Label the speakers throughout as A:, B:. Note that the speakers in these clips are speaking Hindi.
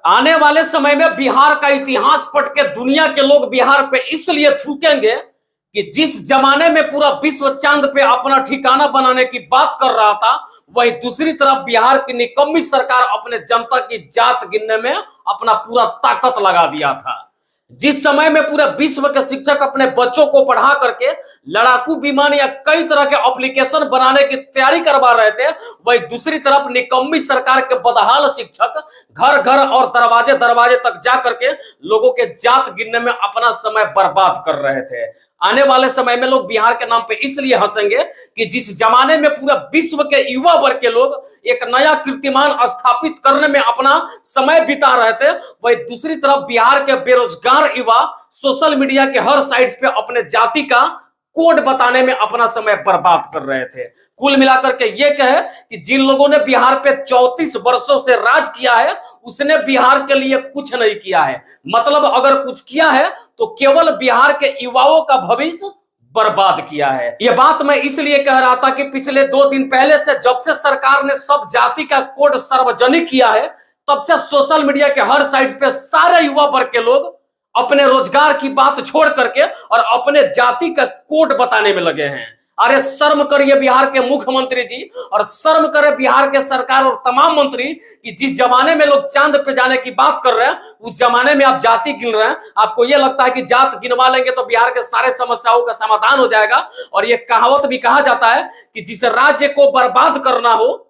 A: आने वाले समय में बिहार का इतिहास पढ़ के दुनिया के लोग बिहार पे इसलिए थूकेंगे कि जिस जमाने में पूरा विश्व चांद पे अपना ठिकाना बनाने की बात कर रहा था, वही दूसरी तरफ बिहार की निकम्मी सरकार अपने जनता की जात गिनने में अपना पूरा ताकत लगा दिया था। जिस समय में पूरे विश्व के शिक्षक अपने बच्चों को पढ़ा करके लड़ाकू विमान या कई तरह के एप्लीकेशन बनाने की तैयारी करवा रहे थे, वही दूसरी तरफ निकम्मी सरकार के बदहाल शिक्षक घर घर और दरवाजे दरवाजे तक जा करके लोगों के जात गिनने में अपना समय बर्बाद कर रहे थे। आने वाले समय में लोग बिहार के नाम पे इसलिए हंसेंगे कि जिस जमाने में पूरे विश्व के युवा वर्ग के लोग एक नया कीर्तिमान स्थापित करने में अपना समय बिता रहे थे, वही दूसरी तरफ बिहार के बेरोजगार युवा सोशल मीडिया के हर साइट्स पे अपने जाति का कोड बताने में अपना समय बर्बाद कर रहे थे। कुल मिलाकर के ये कहे कि जिन लोगों ने बिहार पे 34 वर्षों से राज किया है, उसने बिहार के लिए कुछ नहीं किया है। मतलब अगर कुछ किया है तो केवल बिहार के युवाओं का भविष्य बर्बाद किया है। यह बात मैं इसलिए कह रहा था कि पिछले 2 दिन पहले से जब से सरकार ने सब जाति का कोड सार्वजनिक किया है, तब से सोशल मीडिया के हर साइट्स पे सारे युवा वर्ग के लोग अपने रोजगार की बात छोड़ करके और अपने जाति का कोड बताने में लगे हैं। अरे शर्म करिए बिहार के मुख्यमंत्री जी, और शर्म करे बिहार के सरकार और तमाम मंत्री कि जिस जमाने में लोग चांद पे जाने की बात कर रहे हैं, उस जमाने में आप जाति गिन रहे हैं। आपको यह लगता है कि जात गिनवा लेंगे तो बिहार के सारे समस्याओं का समाधान हो जाएगा। और यह कहावत भी कहा जाता है कि जिस राज्य को बर्बाद करना हो,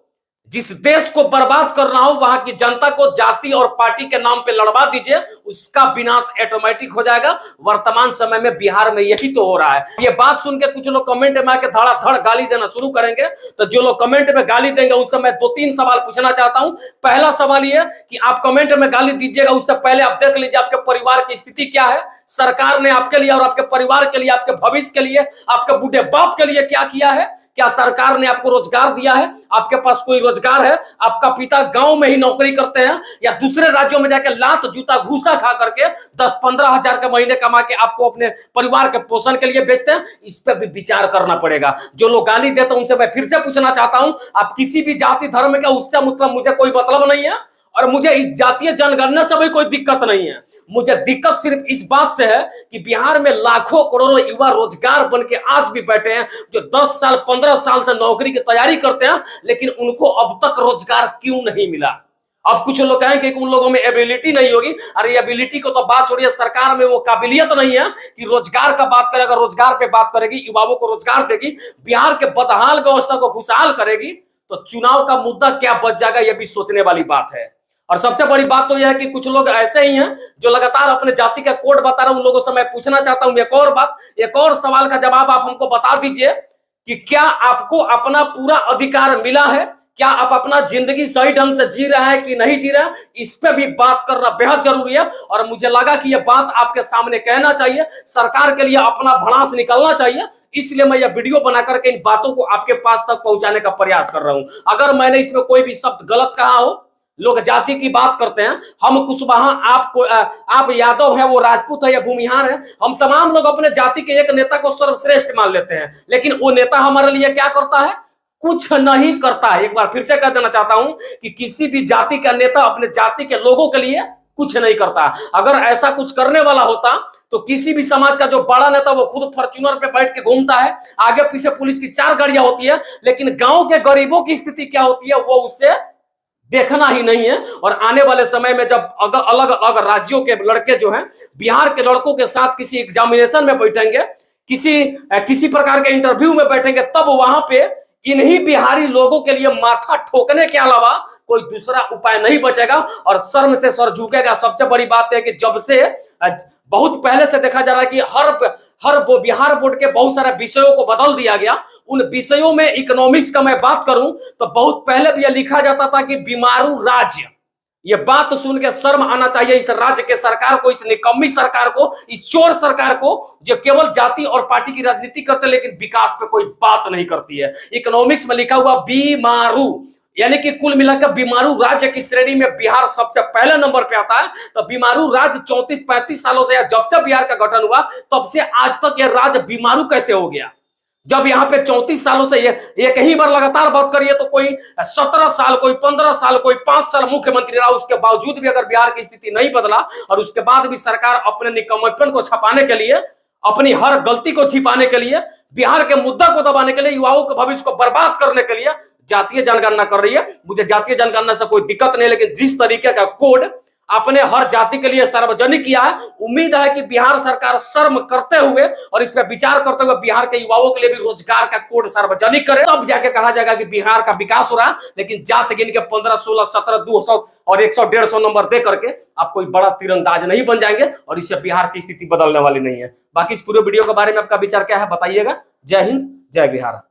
A: जिस देश को बर्बाद करना हो, वहां की जनता को जाति और पार्टी के नाम पे लड़वा दीजिए, उसका विनाश ऑटोमेटिक हो जाएगा। वर्तमान समय में बिहार में यही तो हो रहा है। ये बात सुन के कुछ लोग कमेंट में आके धड़ाधड़ गाली देना शुरू करेंगे, तो जो लोग कमेंट में गाली देंगे उनसे मैं 2-3 सवाल पूछना चाहता हूं। पहला सवाल ये कि आप कमेंट में गाली दीजिएगा, उससे पहले आप देख लीजिए आपके परिवार की स्थिति क्या है। सरकार ने आपके लिए और आपके परिवार के लिए, आपके भविष्य के लिए, आपके बूढ़े बाप के लिए क्या किया है? क्या सरकार ने आपको रोजगार दिया है? आपके पास कोई रोजगार है? आपका पिता गांव में ही नौकरी करते हैं या दूसरे राज्यों में जाकर लात जूता घूसा खा करके 10-15 हजार के महीने कमा के आपको अपने परिवार के पोषण के लिए बेचते हैं? इस पर भी विचार करना पड़ेगा। जो लोग गाली देते हैं उनसे मैं फिर से पूछना चाहता हूं, आप किसी भी जाति धर्म का, उससे मतलब मुझे कोई मतलब नहीं है और मुझे इस जातीय जनगणना से भी कोई दिक्कत नहीं है। मुझे दिक्कत सिर्फ इस बात से है कि बिहार में लाखों करोड़ों युवा रोजगार बन के आज भी बैठे हैं, जो 10 साल 15 साल से नौकरी की तैयारी करते हैं, लेकिन उनको अब तक रोजगार क्यों नहीं मिला? अब कुछ लोग कहेंगे कि उन लोगों में एबिलिटी नहीं होगी। अरे एबिलिटी को तो बात छोड़िए, सरकार में वो काबिलियत नहीं है कि रोजगार का बात करे। अगर रोजगार पे बात करेगी, युवाओं को रोजगार देगी, बिहार के बदहाल व्यवस्था को खुशहाल करेगी, तो चुनाव का मुद्दा क्या बच जाएगा, यह भी सोचने वाली बात है। और सबसे बड़ी बात तो यह है कि कुछ लोग ऐसे ही हैं जो लगातार अपने जाति का कोड बता रहे हैं। उन लोगों से मैं पूछना चाहता हूं एक और बात, एक और सवाल का जवाब आप हमको बता दीजिए कि क्या आपको अपना पूरा अधिकार मिला है? क्या आप अपना जिंदगी सही ढंग से जी रहे हैं कि नहीं जी रहे हैं? इस पे भी बात करना बेहद जरूरी है और मुझे लगा कि यह बात आपके सामने कहना चाहिए। सरकार के लिए अपना भड़ास निकलना चाहिए, इसलिए मैं यह वीडियो बना करके इन बातों को आपके पास तक पहुंचाने का प्रयास कर रहा हूं। अगर मैंने इसमें कोई भी शब्द गलत कहा हो, लोग जाति की बात करते हैं, हम कुशवाहा, आप यादव है, वो राजपूत है या भूमिहार है, हम तमाम लोग अपने जाति के एक नेता को सर्वश्रेष्ठ मान लेते हैं, लेकिन वो नेता हमारे लिए क्या करता है? कुछ नहीं करता है। एक बार फिर से कह देना चाहता हूं कि किसी भी जाति का नेता अपने जाति के लोगों के लिए कुछ नहीं करता। अगर ऐसा कुछ करने वाला होता तो किसी भी समाज का जो बड़ा नेता वो खुद फॉर्च्यूनर पे बैठ के घूमता है, आगे पीछे पुलिस की 4 गाड़ियां होती है, लेकिन गांव के गरीबों की स्थिति क्या होती है वो उससे देखना ही नहीं है। और आने वाले समय में जब अलग अलग राज्यों के लड़के जो हैं बिहार के लड़कों के साथ किसी एग्जामिनेशन में बैठेंगे, किसी प्रकार के इंटरव्यू में बैठेंगे, तब वहां पे इन्हीं बिहारी लोगों के लिए माथा ठोकने के अलावा कोई दूसरा उपाय नहीं बचेगा और शर्म से सर झुकेगा। सबसे बड़ी बात है कि जब से बहुत पहले से देखा जा रहा है कि हर बिहार बोर्ड के बहुत सारे विषयों को बदल दिया गया। उन विषयों में इकोनॉमिक्स का मैं बात करूं तो बहुत पहले भी यह लिखा जाता था कि बीमारू राज्य। ये बात सुन के शर्म आना चाहिए इस राज्य के सरकार को, इस निकम्मी सरकार को, इस चोर सरकार को, जो केवल जाति और पार्टी की राजनीति करते लेकिन विकास पे कोई बात नहीं करती है। इकोनॉमिक्स में लिखा हुआ बीमारू, यानी कि कुल मिलाकर बीमारू राज्य की श्रेणी में बिहार सबसे पहले नंबर पे आता है। तो बीमारू राज्य 34-35 सालों से, जब से बिहार का गठन हुआ तब से आज तक यह राज्य बीमारू कैसे हो गया? जब यहाँ पे 34 सालों से ये कहीं बार लगातार बात करिए तो कोई 17 साल, कोई 15 साल, कोई 5 साल मुख्यमंत्री रहा, उसके बावजूद भी अगर बिहार की स्थिति नहीं बदला और उसके बाद भी सरकार अपने निकम्मेपन को छुपाने के लिए, अपनी हर गलती को छिपाने के लिए, बिहार के मुद्दा को दबाने के लिए, युवाओं के भविष्य को बर्बाद करने के लिए जातीय जनगणना कर रही है। मुझे जातीय जनगणना से कोई दिक्कत नहीं, लेकिन जिस तरीके का कोड आपने हर जाति के लिए सार्वजनिक किया है, उम्मीद है कि बिहार सरकार शर्म करते हुए और इस पर विचार करते हुए बिहार के युवाओं के लिए भी रोजगार का कोड सार्वजनिक करे, तब जाके कहा जाएगा कि बिहार का विकास हो रहा है। लेकिन जात गिन के 15, 16, 17, 200 और 100, 150 नंबर दे करके आप कोई बड़ा तीरंदाज नहीं बन जाएंगे और इससे बिहार की स्थिति बदलने वाली नहीं है। बाकी इस पूरे वीडियो के बारे में आपका विचार क्या है बताइएगा। जय हिंद, जय बिहार।